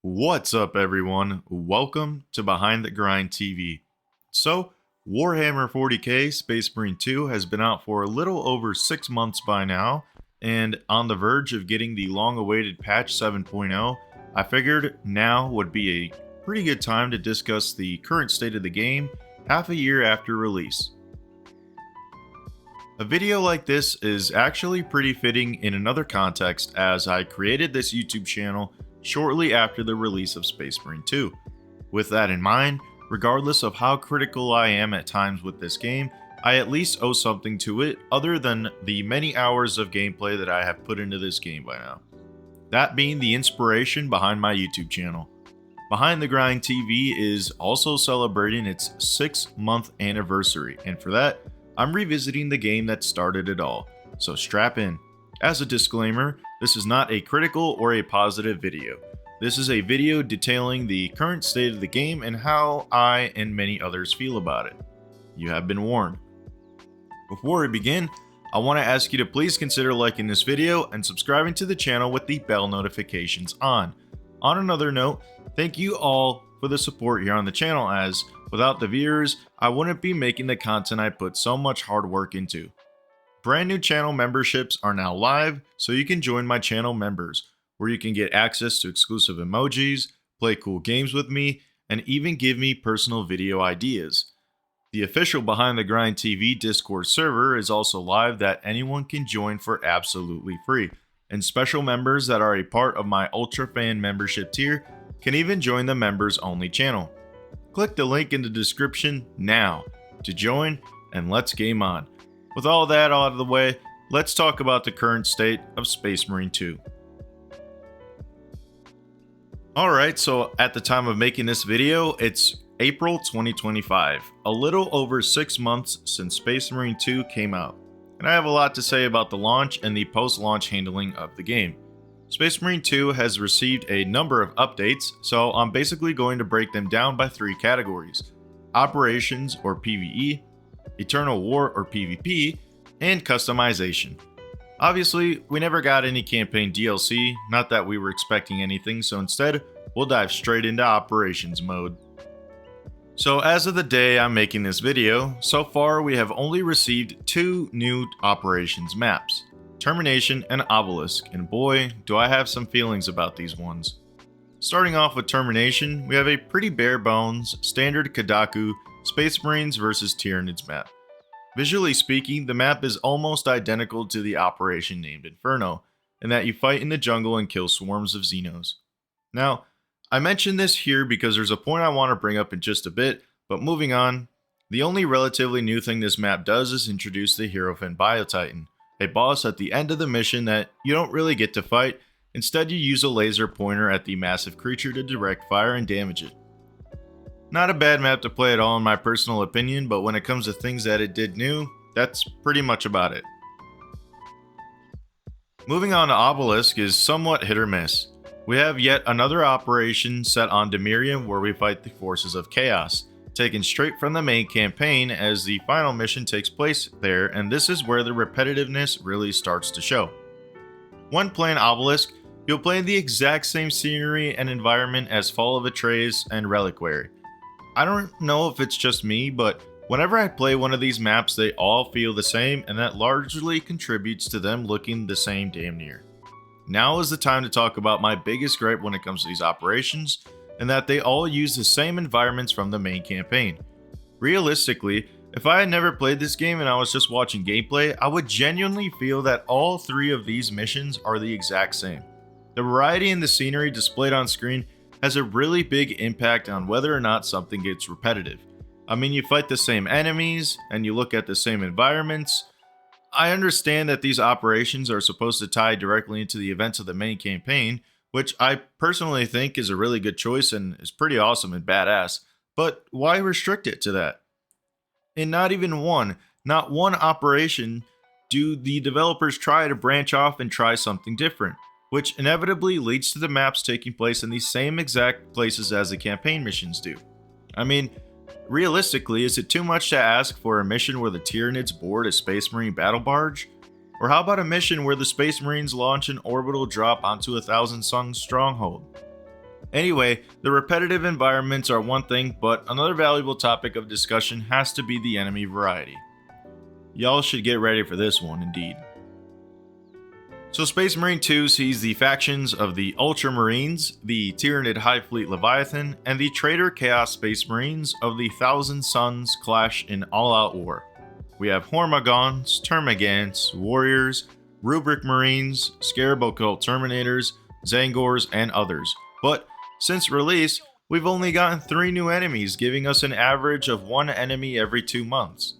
What's up, everyone? Welcome to Behind the Grind TV. So, Warhammer 40k Space Marine 2 has been out for a little over 6 months by now, and on the verge of getting the long-awaited patch 7.0, I figured now would be a pretty good time to discuss the current state of the game half a year after release. A video like this is actually pretty fitting in another context, as I created this YouTube channel shortly after the release of Space Marine 2. With that in mind, regardless of how critical I am at times with this game, I at least owe something to it other than the many hours of gameplay that I have put into this game by now. That being the inspiration behind my YouTube channel. Behind the Grind TV is also celebrating its 6-month anniversary, and for that, I'm revisiting the game that started it all, so strap in. As a disclaimer, this is not a critical or a positive video. This is a video detailing the current state of the game and how I and many others feel about it. You have been warned. Before we begin, I want to ask you to please consider liking this video and subscribing to the channel with the bell notifications on. On another note, thank you all for the support here on the channel, as without the viewers, I wouldn't be making the content I put so much hard work into. Brand new channel memberships are now live, so you can join my channel members, where you can get access to exclusive emojis, play cool games with me, and even give me personal video ideas. The official Behind the Grind TV Discord server is also live that anyone can join for absolutely free, and special members that are a part of my Ultra Fan membership tier can even join the members only channel. Click the link in the description now to join, and let's game on. With all that out of the way, let's talk about the current state of Space Marine 2. Alright, so at the time of making this video, it's April 2025, a little over 6 months since Space Marine 2 came out, and I have a lot to say about the launch and the post-launch handling of the game. Space Marine 2 has received a number of updates, so I'm basically going to break them down by 3 categories: Operations or PvE, Eternal War or PvP, and Customization. Obviously, we never got any campaign DLC, not that we were expecting anything, so instead, we'll dive straight into Operations mode. So as of the day I'm making this video, so far we have only received 2 new Operations maps, Termination and Obelisk, and boy, do I have some feelings about these ones. Starting off with Termination, we have a pretty bare bones, standard Kadaku, Space Marines vs Tyranids map. Visually speaking, the map is almost identical to the operation named Inferno, in that you fight in the jungle and kill swarms of Xenos. Now, I mention this here because there's a point I want to bring up in just a bit, but moving on, the only relatively new thing this map does is introduce the Hierophant Biotitan, a boss at the end of the mission that you don't really get to fight. Instead, you use a laser pointer at the massive creature to direct fire and damage it. Not a bad map to play at all in my personal opinion, but when it comes to things that it did new, that's pretty much about it. Moving on to Obelisk is somewhat hit or miss. We have yet another operation set on Demirium where we fight the forces of Chaos, taken straight from the main campaign, as the final mission takes place there, and this is where the repetitiveness really starts to show. When playing Obelisk, you'll play the exact same scenery and environment as Fall of Atreus and Reliquary. I don't know if it's just me, but whenever I play one of these maps, they all feel the same, and that largely contributes to them looking the same damn near. Now is the time to talk about my biggest gripe when it comes to these operations, and that they all use the same environments from the main campaign. Realistically, if I had never played this game and I was just watching gameplay, I would genuinely feel that all 3 of these missions are the exact same. The variety in the scenery displayed on screen has a really big impact on whether or not something gets repetitive. I mean, you fight the same enemies, and you look at the same environments. I understand that these operations are supposed to tie directly into the events of the main campaign, which I personally think is a really good choice and is pretty awesome and badass, but why restrict it to that? In not one operation do the developers try to branch off and try something different, which inevitably leads to the maps taking place in the same exact places as the campaign missions do. I mean, realistically, is it too much to ask for a mission where the Tyranids board a Space Marine battle barge? Or how about a mission where the Space Marines launch an orbital drop onto a 1,000 Sun stronghold? Anyway, the repetitive environments are one thing, but another valuable topic of discussion has to be the enemy variety. Y'all should get ready for this one indeed. So Space Marine 2 sees the factions of the Ultramarines, the Tyranid High Fleet Leviathan, and the Traitor Chaos Space Marines of the Thousand Suns clash in all-out war. We have Hormagaunts, Termagants, Warriors, Rubric Marines, Scarab Occult Terminators, Zangors, and others. But since release, we've only gotten 3 new enemies, giving us an average of 1 enemy every 2 months.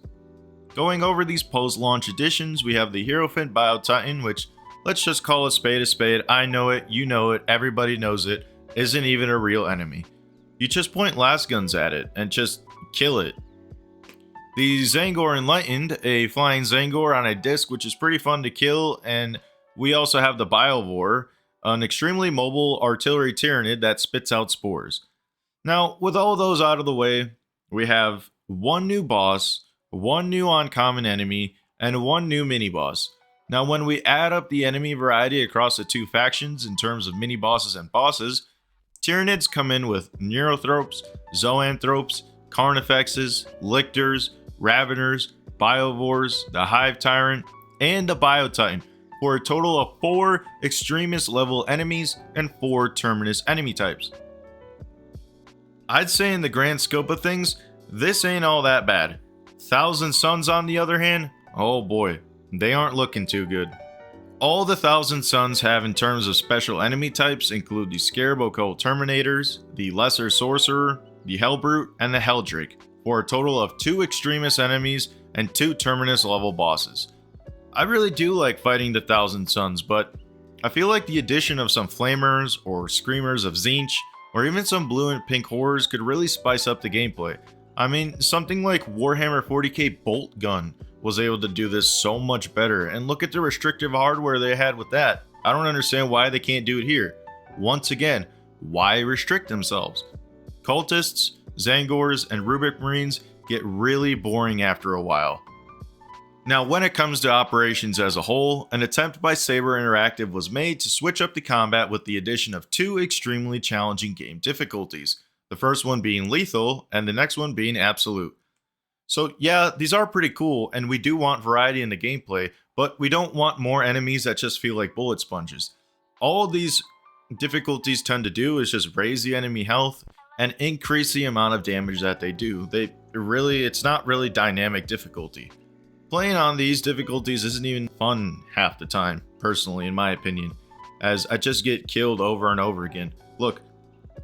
Going over these post-launch additions, we have the Hierophant Biotitan, which, let's just call a spade, I know it, you know it, everybody knows it, isn't even a real enemy. You just point las guns at it, and just kill it. The Zangor Enlightened, a flying Zangor on a disc which is pretty fun to kill, and we also have the Biovore, an extremely mobile artillery Tyranid that spits out spores. Now, with all those out of the way, we have 1 new boss, 1 new uncommon enemy, and 1 new mini-boss. Now, when we add up the enemy variety across the 2 factions in terms of mini-bosses and bosses, Tyranids come in with Neurothropes, Zoanthropes, Carnifexes, Lictors, Raveners, Biovores, the Hive Tyrant, and the Biotitan, for a total of 4 extremist level enemies and 4 terminus enemy types. I'd say in the grand scope of things, this ain't all that bad. Thousand Suns on the other hand, oh boy, they aren't looking too good. All the Thousand Suns have in terms of special enemy types include the Scarab Occult Terminators, the Lesser Sorcerer, the Hellbrute, and the Helldrake, for a total of 2 extremist enemies and 2 terminus level bosses. I really do like fighting the Thousand Suns, but I feel like the addition of some Flamers or Screamers of Tzeentch, or even some blue and pink horrors could really spice up the gameplay. I mean, something like Warhammer 40k Bolt Gun was able to do this so much better, and look at the restrictive hardware they had with that. I don't understand why they can't do it here. Once again, why restrict themselves? Cultists, Zangors, and Rubric Marines get really boring after a while. Now, when it comes to operations as a whole, an attempt by Saber Interactive was made to switch up the combat with the addition of 2 extremely challenging game difficulties, the first one being lethal and the next one being absolute. So yeah, these are pretty cool, and we do want variety in the gameplay, but we don't want more enemies that just feel like bullet sponges. All these difficulties tend to do is just raise the enemy health and increase the amount of damage that they do. It's not really dynamic difficulty. Playing on these difficulties isn't even fun half the time, personally, in my opinion, as I just get killed over and over again. Look,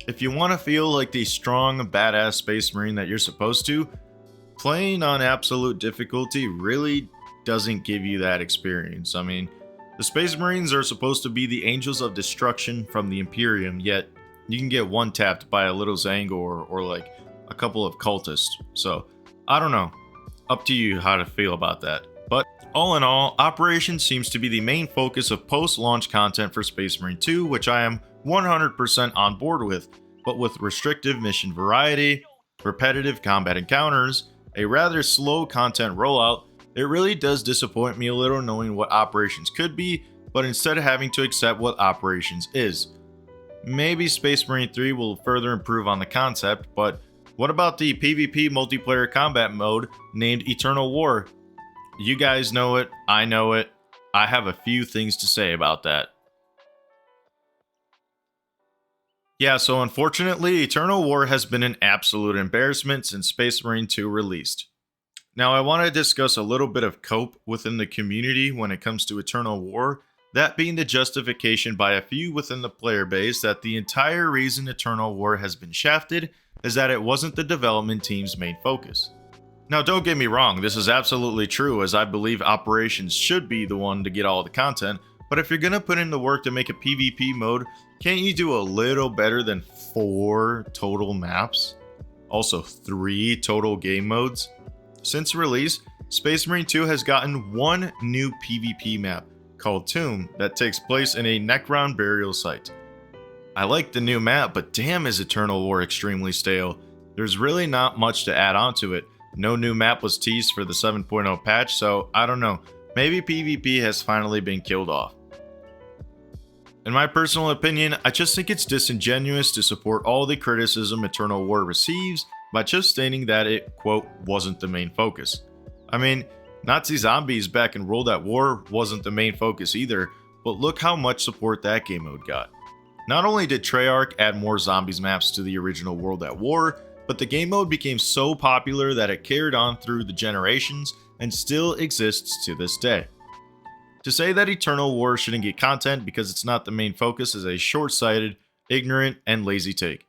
if you want to feel like the strong, badass Space Marine that you're supposed to, playing on absolute difficulty really doesn't give you that experience. I mean, the Space Marines are supposed to be the angels of destruction from the Imperium, yet you can get one-tapped by a little Zangor or like a couple of cultists. So, I don't know. Up to you how to feel about that. But all in all, Operations seems to be the main focus of post-launch content for Space Marine 2, which I am 100% on board with, but with restrictive mission variety, repetitive combat encounters, a rather slow content rollout, it really does disappoint me a little knowing what Operations could be, but instead of having to accept what Operations is. Maybe Space Marine 3 will further improve on the concept, but what about the PvP multiplayer combat mode named Eternal War? You guys know it, I know it, I have a few things to say about that. Yeah, so unfortunately, Eternal War has been an absolute embarrassment since Space Marine 2 released. Now, I want to discuss a little bit of cope within the community when it comes to Eternal War, that being the justification by a few within the player base that the entire reason Eternal War has been shafted is that it wasn't the development team's main focus. Now, don't get me wrong, this is absolutely true, as I believe Operations should be the one to get all the content, but if you're gonna put in the work to make a PvP mode, can't you do a little better than 4 total maps? Also 3 total game modes? Since release, Space Marine 2 has gotten 1 new PvP map, called Tomb, that takes place in a Necron burial site. I like the new map, but damn is Eternal War extremely stale. There's really not much to add on to it. No new map was teased for the 7.0 patch, so I don't know. Maybe PvP has finally been killed off. In my personal opinion, I just think it's disingenuous to support all the criticism Eternal War receives by just stating that it, quote, wasn't the main focus. I mean, Nazi zombies back in World at War wasn't the main focus either, but look how much support that game mode got. Not only did Treyarch add more zombies maps to the original World at War, but the game mode became so popular that it carried on through the generations and still exists to this day. To say that Eternal War shouldn't get content because it's not the main focus is a short-sighted, ignorant, and lazy take.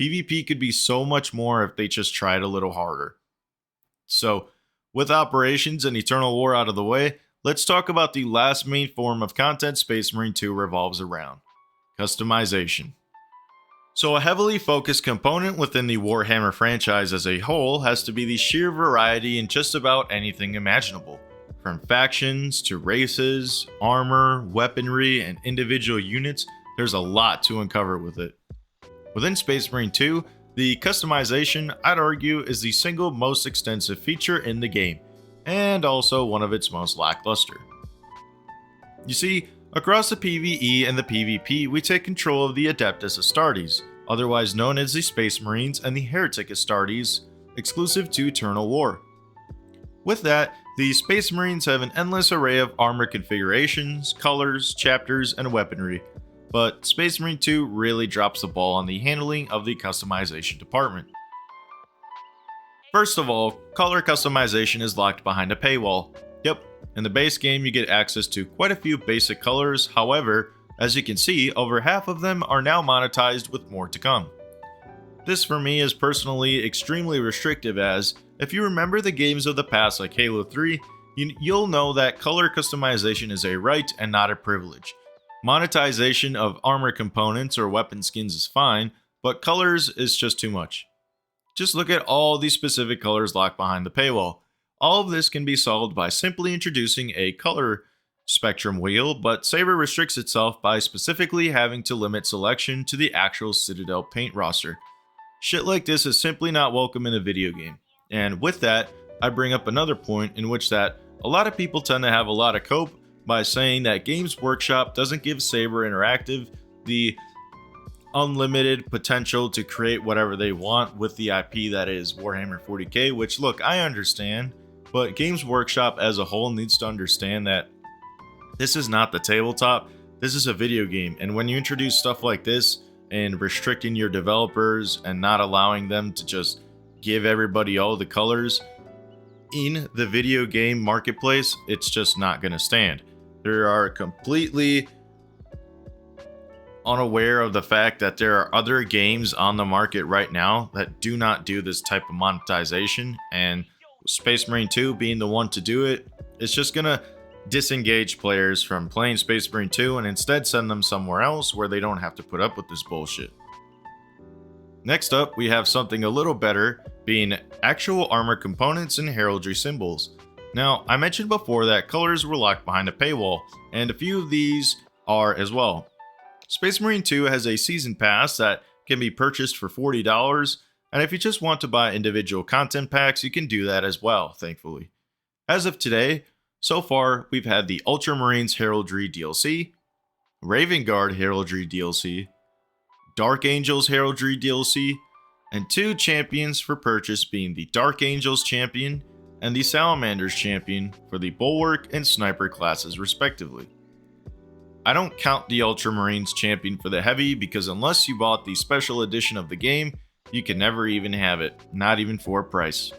PvP could be so much more if they just tried a little harder. So, with operations and Eternal War out of the way, let's talk about the last main form of content Space Marine 2 revolves around: customization. So a heavily focused component within the Warhammer franchise as a whole has to be the sheer variety in just about anything imaginable. From factions to races, armor, weaponry, and individual units, there's a lot to uncover with it. Within Space Marine 2, the customization, I'd argue, is the single most extensive feature in the game, and also one of its most lackluster. You see, across the PvE and the PvP, we take control of the Adeptus Astartes, otherwise known as the Space Marines, and the Heretic Astartes, exclusive to Eternal War. With that, the Space Marines have an endless array of armor configurations, colors, chapters, and weaponry, but Space Marine 2 really drops the ball on the handling of the customization department. First of all, color customization is locked behind a paywall. Yep, in the base game you get access to quite a few basic colors, however, as you can see, over half of them are now monetized with more to come. This for me is personally extremely restrictive, as if you remember the games of the past like Halo 3, you'll know that color customization is a right and not a privilege. Monetization of armor components or weapon skins is fine, but colors is just too much. Just look at all these specific colors locked behind the paywall. All of this can be solved by simply introducing a color spectrum wheel, but Saber restricts itself by specifically having to limit selection to the actual Citadel paint roster. Shit like this is simply not welcome in a video game. And with that, I bring up another point in which that a lot of people tend to have a lot of cope by saying that Games Workshop doesn't give Saber Interactive the unlimited potential to create whatever they want with the IP that is Warhammer 40k, which look, I understand, but Games Workshop as a whole needs to understand that this is not the tabletop, this is a video game, and when you introduce stuff like this and restricting your developers and not allowing them to just give everybody all the colors in the video game marketplace, it's just not going to stand. There are completely unaware of the fact that there are other games on the market right now that do not do this type of monetization, and Space Marine 2 being the one to do it, it's just going to disengage players from playing Space Marine 2 and instead send them somewhere else where they don't have to put up with this bullshit. Next up, we have something a little better, being actual armor components and heraldry symbols. Now, I mentioned before that colors were locked behind a paywall, and a few of these are as well. Space Marine 2 has a season pass that can be purchased for $40, and if you just want to buy individual content packs, you can do that as well, thankfully. As of today, so far, we've had the Ultramarines Heraldry DLC, Raven Guard Heraldry DLC, Dark Angels Heraldry DLC, and 2 champions for purchase, being the Dark Angels Champion and the Salamanders Champion for the Bulwark and Sniper classes respectively. I don't count the Ultramarines Champion for the Heavy because unless you bought the special edition of the game, you can never even have it, not even for a price.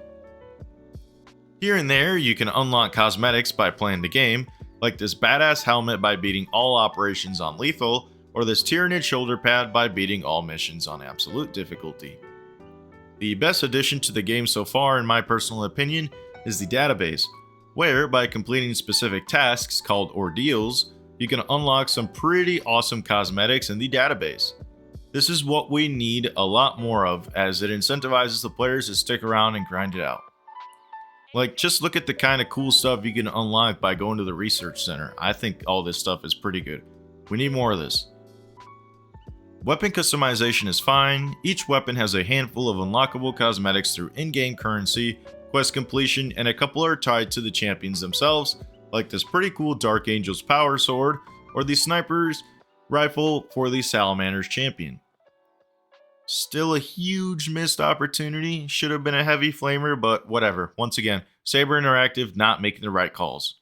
Here and there, you can unlock cosmetics by playing the game, like this badass helmet by beating all operations on lethal, or this Tyranid shoulder pad by beating all missions on absolute difficulty. The best addition to the game so far, in my personal opinion, is the database, where by completing specific tasks called ordeals, you can unlock some pretty awesome cosmetics in the database. This is what we need a lot more of, as it incentivizes the players to stick around and grind it out. Like, just look at the kind of cool stuff you can unlock by going to the research center. I think all this stuff is pretty good. We need more of this. Weapon customization is fine. Each weapon has a handful of unlockable cosmetics through in-game currency, quest completion, and a couple are tied to the champions themselves, like this pretty cool Dark Angel's Power Sword, or the Sniper's rifle for the Salamander's champion. Still a huge missed opportunity, should have been a heavy flamer, but whatever. Once again, Saber Interactive not making the right calls.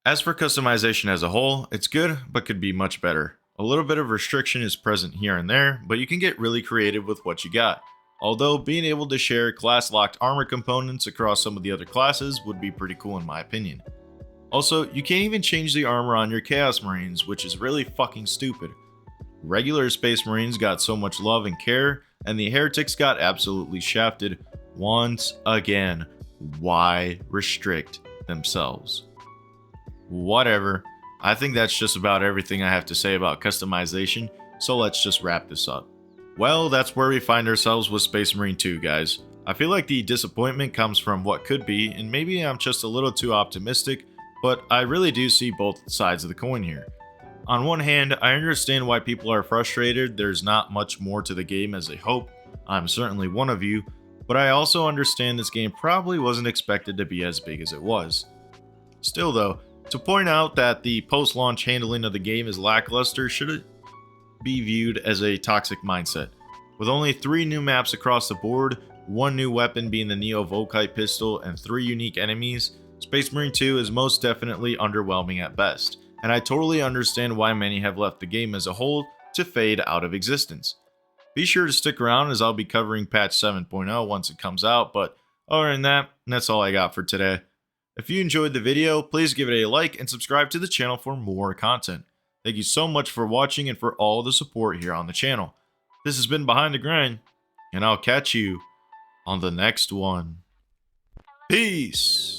As for customization as a whole, it's good, but could be much better. A little bit of restriction is present here and there, but you can get really creative with what you got. Although being able to share class-locked armor components across some of the other classes would be pretty cool in my opinion. Also, you can't even change the armor on your Chaos Marines, which is really fucking stupid. Regular Space Marines got so much love and care, and the Heretics got absolutely shafted once again. Why restrict themselves? Whatever. I think that's just about everything I have to say about customization, so let's just wrap this up. Well, that's where we find ourselves with Space Marine 2, guys. I feel like the disappointment comes from what could be, and maybe I'm just a little too optimistic, but I really do see both sides of the coin here. On one hand, I understand why people are frustrated, there's not much more to the game as they hope, I'm certainly one of you, but I also understand this game probably wasn't expected to be as big as it was. Still though, to point out that the post-launch handling of the game is lackluster should be viewed as a toxic mindset. With only 3 new maps across the board, 1 new weapon being the Neo-Volkite pistol, and 3 unique enemies, Space Marine 2 is most definitely underwhelming at best. And I totally understand why many have left the game as a whole to fade out of existence. Be sure to stick around as I'll be covering patch 7.0 once it comes out, but other than that, that's all I got for today. If you enjoyed the video, please give it a like and subscribe to the channel for more content. Thank you so much for watching and for all the support here on the channel. This has been Behind the Grind, and I'll catch you on the next one. Peace!